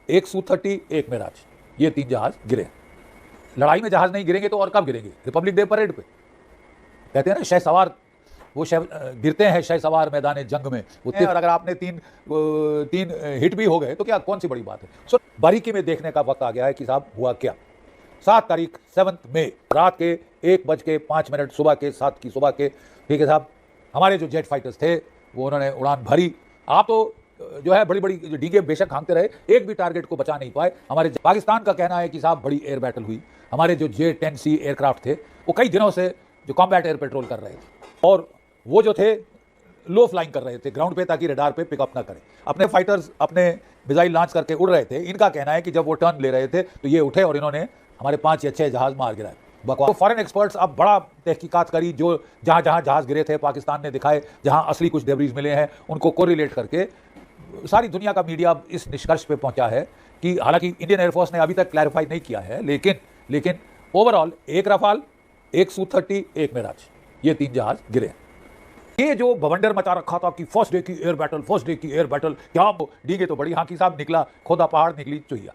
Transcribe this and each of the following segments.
एक Su-30, एक मिराज, ये 3 जहाज गिरे। लड़ाई में जहाज नहीं गिरेंगे तो और कब गिरेंगे? रिपब्लिक डे परेड पे कहते हैं ना, शहसवार वो गिरते हैं शहसवार मैदान जंग में, और अगर आपने तीन हिट भी हो गए तो क्या, कौन सी बड़ी बात है। सो बारीकी में देखने का वक्त आ गया है कि साहब हुआ क्या। 7 तारीख 7 मई रात के 1:05 सुबह के 7 की सुबह के, ठीक है साहब, हमारे जो जेट फाइटर्स थे वो उन्होंने उड़ान भरी। आप तो जो है बड़ी बड़ी डींगे बेशक हाँकते रहे, एक भी टारगेट को बचा नहीं पाए। हमारे पाकिस्तान का कहना है कि साहब बड़ी एयर बैटल हुई। हमारे जो J-10C एयरक्राफ्ट थे वो कई दिनों से जो कॉम्बैट एयर पेट्रोल कर रहे थे, और वो जो थे लो फ्लाइंग कर रहे थे ग्राउंड पे, ताकि रडार पे पिकअप ना करें। अपने फाइटर्स अपने मिसाइल लॉन्च करके उड़ रहे थे। इनका कहना है कि जब वो टर्न ले रहे थे तो ये उठे और इन्होंने हमारे 5 या 6 जहाज मार गिराए। बकवास। तो फॉरेन एक्सपर्ट्स अब बड़ा तहकीकात करी, जो जहाँ जहाँ जहाज गिरे थे पाकिस्तान ने दिखाए, जहाँ असली कुछ डेब्रीज मिले हैं उनको कोरिलेट करके सारी दुनिया का मीडिया इस निष्कर्ष पे पहुंचा है कि हालांकि इंडियन एयरफोर्स ने अभी तक क्लैरिफाई नहीं किया है, लेकिन ओवरऑल एक रफाल, एक Su-30, एक मिराज, ये 3 जहाज गिरे। ये जो बवंडर मचा रखा था कि फर्स्ट डे की एयर बैटल, क्या डींगे तो बड़ी हाँकी साहब, निकला खोदा पहाड़ निकली चुहिया।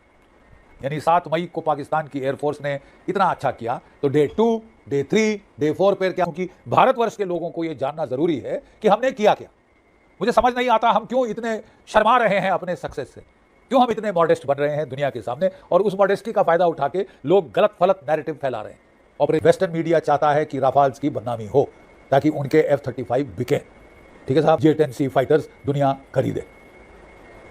यानी 7 मई को पाकिस्तान की एयरफोर्स ने इतना अच्छा किया, तो डे 2, डे 3, डे 4 पर क्या, क्योंकि भारतवर्ष के लोगों को यह जानना जरूरी है कि हमने किया क्या। मुझे समझ नहीं आता हम क्यों इतने शर्मा रहे हैं अपने सक्सेस से, क्यों हम इतने मॉडेस्ट बन रहे हैं दुनिया के सामने, और उस मॉडेस्टी का फायदा उठा के लोग गलत फलत नैरेटिव फैला रहे हैं। और वेस्टर्न मीडिया चाहता है कि राफाल्स की बदनामी हो ताकि उनके F-35 बिके, ठीक है साहब, J-10C फाइटर्स दुनिया खरीदे।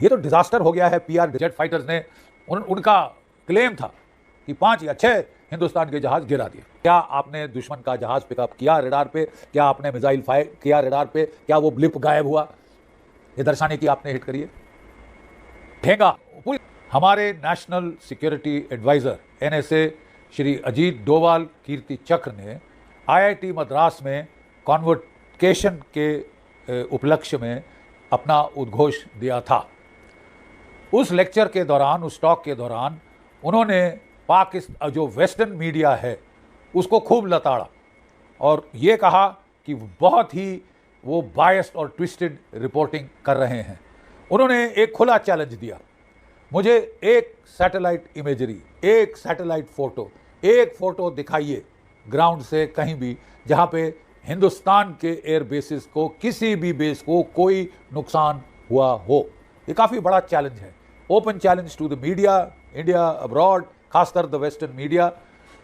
ये तो डिजास्टर हो गया है। PR जेट फाइटर्स ने उनका क्लेम था कि 5 या 6 हिंदुस्तान के जहाज गिरा दिए। क्या आपने दुश्मन का जहाज पिकअप किया रडार पे? क्या आपने मिसाइल फायर किया रडार पे? क्या वो ब्लिप गायब हुआ? ये दर्शाने की आपने हिट करी है। ठेंगा हमारे national security adviser NSA Shri Ajit Doval Kirti Chakra ने IIT मद्रास में कॉन्वोकेशन के उपलक्ष्य में अपना उद्घोष दिया था। उस लेक्चर के दौरान, उस टॉक के दौरान उन्होंने पाकिस्तान जो वेस्टर्न मीडिया है उसको खूब लताड़ा और ये कहा कि बहुत ही वो बायस्ड और ट्विस्टेड रिपोर्टिंग कर रहे हैं। उन्होंने एक खुला चैलेंज दिया, मुझे एक सैटेलाइट इमेजरी, एक सैटेलाइट फोटो, एक फोटो दिखाइए ग्राउंड से कहीं भी जहां पे हिंदुस्तान के एयर बेसिस को, किसी भी बेस को कोई नुकसान हुआ हो। ये काफ़ी बड़ा चैलेंज है, open challenge to the media, India abroad, खासकर द वेस्टर्न मीडिया,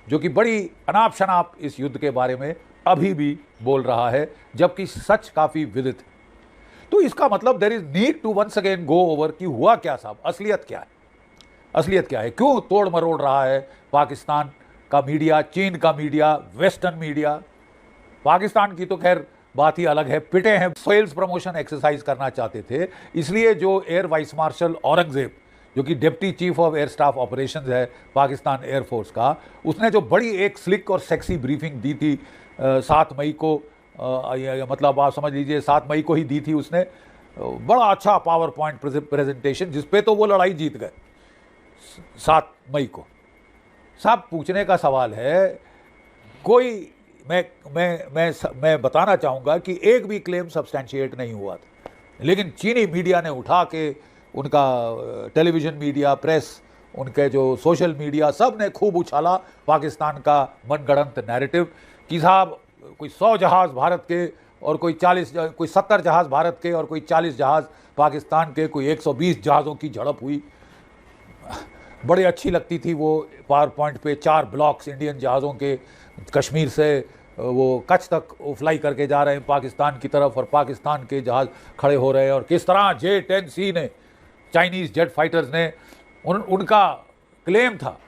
जो कि बड़ी अनाप शनाप इस युद्ध के बारे में अभी भी बोल रहा है, जबकि सच काफ़ी विदित है। तो इसका मतलब there is need to once again go over कि हुआ क्या साहब, असलियत क्या है, असलियत क्या है, क्यों तोड़ मरोड़ रहा है पाकिस्तान का मीडिया, चीन का मीडिया, वेस्टर्न मीडिया। पाकिस्तान की तो खैर बात ही अलग है, पिटे हैं, सेल्स प्रमोशन एक्सरसाइज करना चाहते थे, इसलिए जो एयर वाइस मार्शल औरंगजेब, जो कि deputy chief of air staff operations है पाकिस्तान एयरफोर्स का, उसने जो बड़ी एक स्लिक और सेक्सी ब्रीफिंग दी थी 7 मई को, मतलब आप समझ लीजिए 7 मई को ही दी थी उसने, बड़ा अच्छा पावर पॉइंट प्रेजेंटेशन, जिसपे तो वो लड़ाई जीत गए 7 मई को। साहब पूछने का सवाल है, कोई मैं बताना चाहूँगा कि एक भी क्लेम सब्सटैंशिएट नहीं हुआ था, लेकिन चीनी मीडिया ने उठा के, उनका टेलीविज़न मीडिया, प्रेस, उनके जो सोशल मीडिया, सब ने खूब उछाला पाकिस्तान का मनगढ़ंत नैरेटिव कि साहब कोई 100 जहाज़ भारत के और कोई 70 जहाज़ भारत के और कोई 40 जहाज़ पाकिस्तान के, कोई 120 जहाज़ों की झड़प हुई। बड़ी अच्छी लगती थी वो पावर पॉइंट पे 4 ब्लॉक्स इंडियन जहाज़ों के, कश्मीर से वो कच्छ तक फ्लाई करके जा रहे हैं पाकिस्तान की तरफ, और पाकिस्तान के जहाज़ खड़े हो रहे हैं, और किस तरह J-10C ने, चाइनीज़ जेट फाइटर्स ने, उनका क्लेम था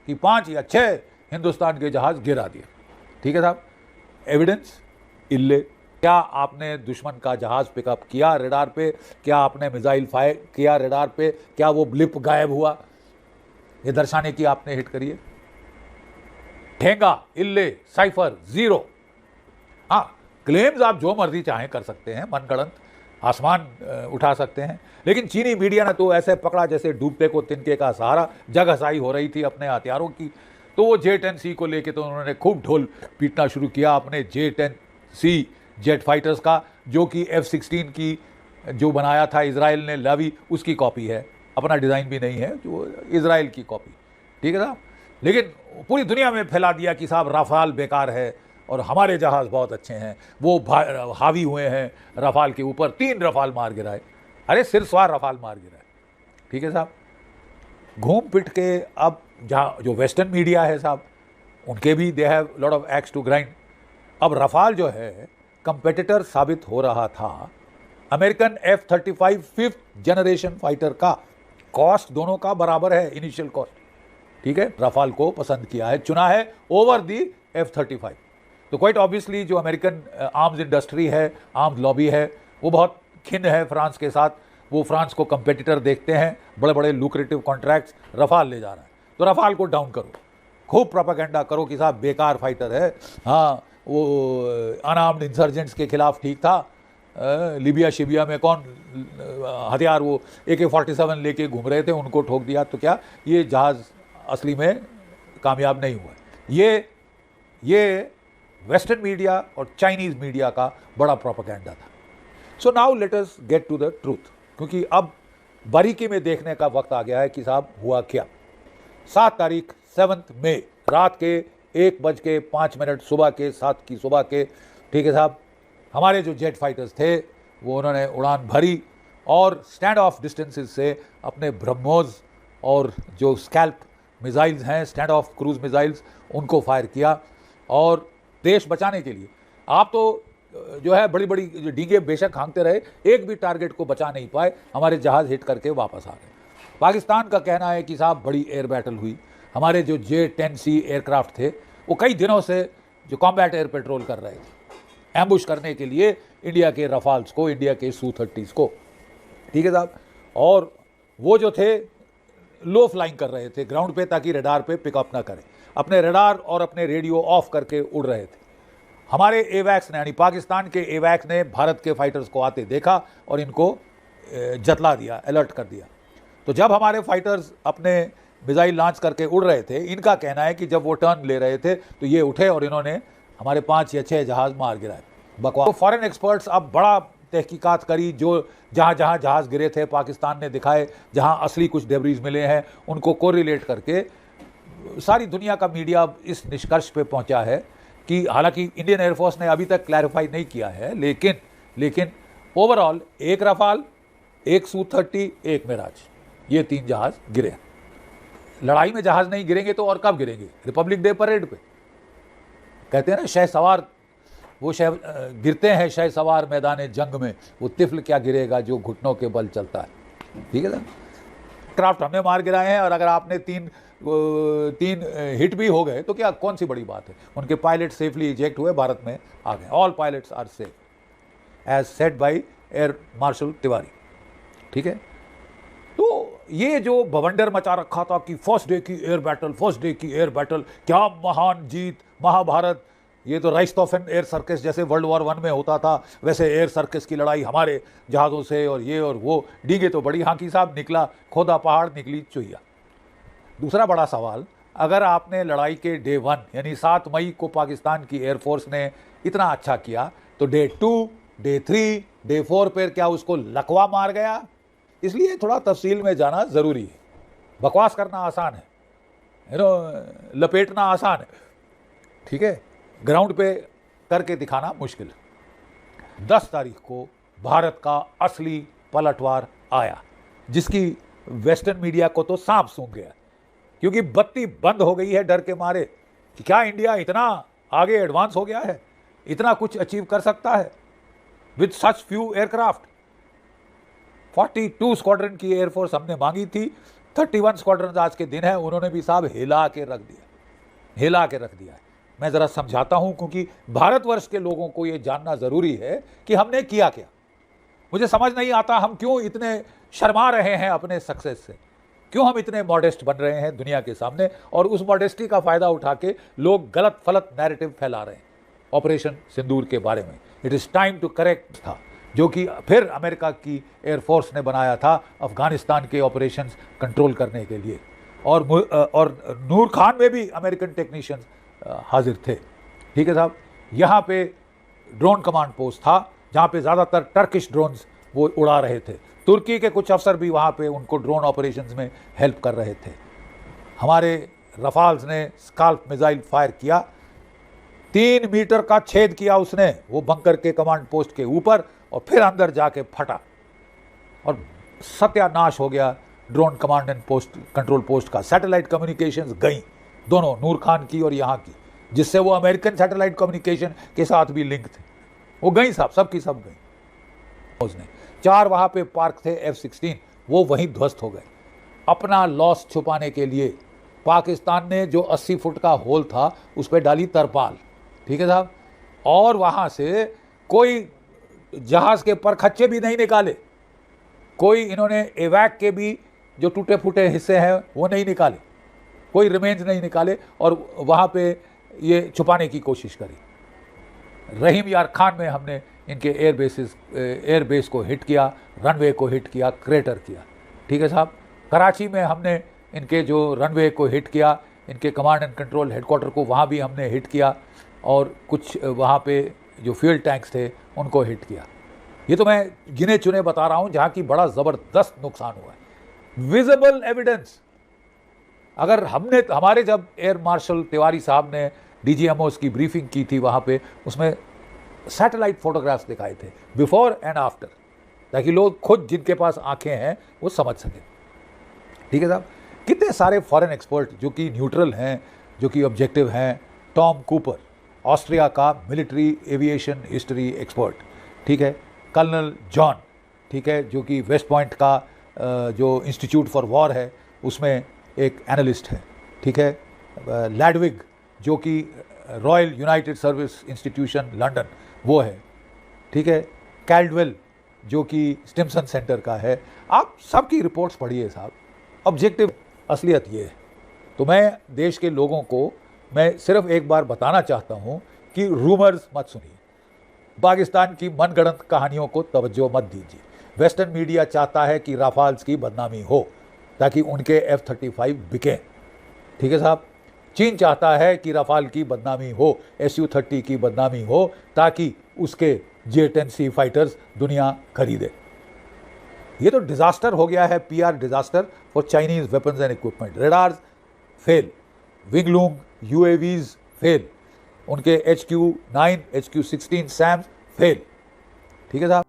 कि 5 या 6 हिंदुस्तान के जहाज़ गिरा दिए। ठीक है साहब, एविडेंस इल्ले। क्या आपने दुश्मन का जहाज़ पिकअप किया रडार पे? क्या आपने मिसाइल फायर किया रडार पे? क्या वो ब्लिप गायब हुआ? ये दर्शाने की आपने हिट करी है। ठेंगा, इल्ले, साइफर, जीरो। हाँ, क्लेम्स आप जो मर्जी चाहें कर सकते हैं, मनगढ़ंत आसमान उठा सकते हैं, लेकिन चीनी मीडिया ने तो ऐसे पकड़ा जैसे डूबते को तिनके का सहारा, जग हसाई हो रही थी अपने हथियारों की। तो वो J-10C को लेके तो उन्होंने खूब ढोल पीटना शुरू किया अपने J-10C जेट फाइटर्स का, जो कि F-16 की जो बनाया था इजराइल ने, लावी, उसकी कॉपी है। अपना डिज़ाइन भी नहीं है, जो इजराइल की कॉपी, ठीक है साहब। लेकिन पूरी दुनिया में फैला दिया कि साहब राफाल बेकार है और हमारे जहाज़ बहुत अच्छे हैं, वो हावी हुए हैं रफाल के ऊपर, 3 रफाल मार गिराए। अरे सिरस्वार रफाल मार गिराए, ठीक है साहब। घूम पिट के अब जहाँ जो वेस्टर्न मीडिया है साहब, उनके भी they have lot of axe to grind. अब रफाल जो है कंपेटिटर साबित हो रहा था American F-35 5th generation fighter का। कॉस्ट दोनों का बराबर है, इनिशियल कॉस्ट, ठीक है। रफाल को पसंद किया है, चुना है ओवर दी F-35। तो क्वाइट ऑब्वियसली जो अमेरिकन आर्म्स इंडस्ट्री है, आर्म्स लॉबी है, वो बहुत खिन्न है फ्रांस के साथ। वो फ्रांस को कंपेटिटर देखते हैं, बड़े बड़े लुक्रेटिव कॉन्ट्रैक्ट्स रफाल ले जा रहा है, तो रफाल को डाउन करो, खूब प्रोपेगेंडा करो कि साहब बेकार फाइटर है। हाँ, वो अनआर्म्ड इंसर्जेंट्स के खिलाफ ठीक था, लीबिया शिबिया में कौन हथियार वो AK-47 लेके घूम रहे थे, उनको ठोक दिया, तो क्या ये जहाज़ असली में कामयाब नहीं हुआ। ये वेस्टर्न मीडिया और चाइनीज़ मीडिया का बड़ा प्रोपेगेंडा था। So now let us get to the truth, क्योंकि अब बारीकी में देखने का वक्त आ गया है कि साहब हुआ क्या। 7 तारीख 7 मई रात के 1:05 सुबह के 7 की सुबह के, ठीक है साहब, हमारे जो जेट फाइटर्स थे वो उन्होंने उड़ान भरी और स्टैंड ऑफ डिस्टेंसेस से अपने ब्रह्मोस और जो स्कैल्प मिसाइल्स हैं, स्टैंड ऑफ क्रूज मिसाइल्स, उनको फायर किया। और देश बचाने के लिए आप तो जो है बड़ी बड़ी डींगे बेशक हाँकते रहे, एक भी टारगेट को बचा नहीं पाए, हमारे जहाज़ हिट करके वापस आ गए। पाकिस्तान का कहना है कि साहब बड़ी एयर बैटल हुई, हमारे जो J-10C एयरक्राफ्ट थे वो कई दिनों से जो कॉम्बैट एयर पेट्रोल कर रहे थे एम्बुश करने के लिए इंडिया के रफाल्स को, इंडिया के Su-30s को, ठीक है साहब। और वो जो थे लो फ्लाइंग कर रहे थे ग्राउंड पे, ताकि रडार पे पिकअप ना करें, अपने रडार और अपने रेडियो ऑफ करके उड़ रहे थे। हमारे एवैक्स ने, यानी पाकिस्तान के एवैक्स ने भारत के फाइटर्स को आते देखा और इनको जतला दिया, अलर्ट कर दिया। तो जब हमारे फाइटर्स अपने मिसाइल लॉन्च करके उड़ रहे थे, इनका कहना है कि जब वो टर्न ले रहे थे तो ये उठे और इन्होंने हमारे 5 या 6 जहाज़ मार गिराए। बकवास। तो फॉरेन एक्सपर्ट्स अब बड़ा तहकीकात करी, जो जहाँ जहाँ जहाज़ गिरे थे पाकिस्तान ने दिखाए, जहाँ असली कुछ डेब्रीज मिले हैं उनको कोरिलेट करके सारी दुनिया का मीडिया इस निष्कर्ष पे पहुँचा है कि हालांकि इंडियन एयरफोर्स ने अभी तक क्लैरिफाई नहीं किया है, लेकिन ओवरऑल 1 रफाल, 1 Su-30, 1 मिराज, ये 3 जहाज़ गिरे। लड़ाई में जहाज़ नहीं गिरेंगे तो और कब गिरेंगे? रिपब्लिक डे परेड पे कहते हैं ना, शह सवार वो गिरते हैं शह सवार मैदान जंग में, वो तिफल क्या गिरेगा जो घुटनों के बल चलता है, ठीक है ना। क्राफ्ट हमने मार गिराए हैं और अगर आपने तीन हिट भी हो गए तो क्या, कौन सी बड़ी बात है। उनके पायलट सेफली इजेक्ट हुए, भारत में आ गए। All pilots are safe as said by air marshal Tiwari, ठीक है। तो ये जो बवंडर मचा रखा था कि फर्स्ट डे की एयर बैटल, क्या महान जीत, महाभारत, ये तो राइस्तोफेन एयर सर्कस जैसे वर्ल्ड वॉर 1 में होता था, वैसे एयर सर्कस की लड़ाई हमारे जहाज़ों से, और ये और वो डींगे तो बड़ी हाँकी साहब, निकला खोदा पहाड़ निकली चुहिया। दूसरा बड़ा सवाल, अगर आपने लड़ाई के डे 1 यानी 7 मई को पाकिस्तान की एयरफोर्स ने इतना अच्छा किया, तो डे 2, डे 3, डे 4 पर क्या उसको लकवा मार गया? इसलिए थोड़ा तफसील में जाना ज़रूरी है। बकवास करना आसान है, लपेटना आसान है, ठीक है, ग्राउंड पे करके दिखाना मुश्किल है। 10 तारीख को भारत का असली पलटवार आया, जिसकी वेस्टर्न मीडिया को तो सांप सूंघ गया, क्योंकि बत्ती बंद हो गई है डर के मारे कि क्या इंडिया इतना आगे एडवांस हो गया है, इतना कुछ अचीव कर सकता है with such few aircraft. 42 squadron की एयरफोर्स हमने मांगी थी, 31 स्क्वाड्रन आज के दिन है, उन्होंने भी साहब हिला के रख दिया है। मैं ज़रा समझाता हूं, क्योंकि भारतवर्ष के लोगों को ये जानना ज़रूरी है कि हमने किया क्या। मुझे समझ नहीं आता हम क्यों इतने शर्मा रहे हैं अपने सक्सेस से, क्यों हम इतने मॉडेस्ट बन रहे हैं दुनिया के सामने, और उस मॉडेस्टी का फ़ायदा उठा के लोग गलत फलत नैरेटिव फैला रहे हैं ऑपरेशन सिंदूर के बारे में। It is time to correct था, जो कि फिर अमेरिका की एयरफोर्स ने बनाया था अफ़गानिस्तान के ऑपरेशंस कंट्रोल करने के लिए, और नूर खान में भी अमेरिकन टेक्नीशियंस हाजिर थे, ठीक है साहब। यहाँ पे ड्रोन कमांड पोस्ट था, जहाँ पे ज़्यादातर टर्किश ड्रोन्स वो उड़ा रहे थे, तुर्की के कुछ अफसर भी वहाँ पे उनको ड्रोन ऑपरेशंस में हेल्प कर रहे थे। हमारे रफाल्स ने स्काल्प मिसाइल फायर किया, 3 मीटर का छेद किया उसने वो बंकर के कमांड पोस्ट के ऊपर, और फिर अंदर जाके फटा और सत्यानाश हो गया drone command and post control post का। सैटेलाइट कम्युनिकेशंस गई दोनों, नूर खान की और यहाँ की, जिससे वो अमेरिकन सैटेलाइट कम्युनिकेशन के साथ भी लिंक थे, वो गई साहब, सब की सब गई। उसने 4 वहाँ पे पार्क थे F-16, वो वहीं ध्वस्त हो गए। अपना लॉस छुपाने के लिए पाकिस्तान ने जो 80 फुट का होल था उस पर डाली तरपाल, ठीक है साहब, और वहाँ से कोई जहाज़ के परखच्चे भी नहीं निकाले, कोई इन्होंने एवैक के भी जो टूटे फूटे हिस्से हैं वो नहीं निकाले, कोई रिमेन्स नहीं निकाले, और वहाँ पे ये छुपाने की कोशिश करी। रहीम यार खान में हमने इनके एयरबेस को हिट किया, रनवे को हिट किया, क्रेटर किया, ठीक है साहब। कराची में हमने इनके जो रनवे को हिट किया, इनके कमांड एंड कंट्रोल हेडक्वार्टर को वहाँ भी हमने हिट किया, और कुछ वहाँ पे जो फ्यूल टैंक्स थे उनको हिट किया। ये तो मैं गिने चुने बता रहा हूँ जहाँ की बड़ा ज़बरदस्त नुकसान हुआ है। विजिबल एविडेंस, अगर हमने हमारे जब एयर मार्शल तिवारी साहब ने DGMOs की ब्रीफिंग की थी वहाँ पे, उसमें सैटेलाइट फोटोग्राफ्स दिखाए थे बिफोर एंड आफ्टर, ताकि लोग खुद जिनके पास आंखें हैं वो समझ सकें, ठीक है साहब। कितने सारे फॉरेन एक्सपर्ट जो कि न्यूट्रल हैं, जो कि ऑब्जेक्टिव हैं। टॉम कूपर, ऑस्ट्रिया का मिलिट्री एविएशन हिस्ट्री एक्सपर्ट, ठीक है। कर्नल जॉन, ठीक है, जो कि वेस्ट पॉइंट का जो इंस्टीट्यूट फॉर वॉर है उसमें एक एनालिस्ट है, ठीक है। लैडविग, जो कि royal United service institution London वो है, ठीक है। कैल्डवेल, जो कि स्टिम्सन सेंटर का है। आप सबकी रिपोर्ट्स पढ़िए साहब, ऑब्जेक्टिव असलियत ये है। तो मैं देश के लोगों को मैं सिर्फ एक बार बताना चाहता हूँ कि रूमर्स मत सुनिए, पाकिस्तान की मनगढ़ंत कहानियों को तवज्जो मत दीजिए। वेस्टर्न मीडिया चाहता है कि राफाल्स की बदनामी हो ताकि उनके F-35 बिकें, ठीक है साहब। चीन चाहता है कि राफाल की बदनामी हो, Su-30 की बदनामी हो, ताकि उसके J-10C फाइटर्स दुनिया खरीदे। ये तो डिजास्टर हो गया है, PR disaster for Chinese weapons and equipment. Radars fail, Wing Loong UAVs fail, उनके HQ-9 HQ-16 सैम्स फेल, ठीक है साहब।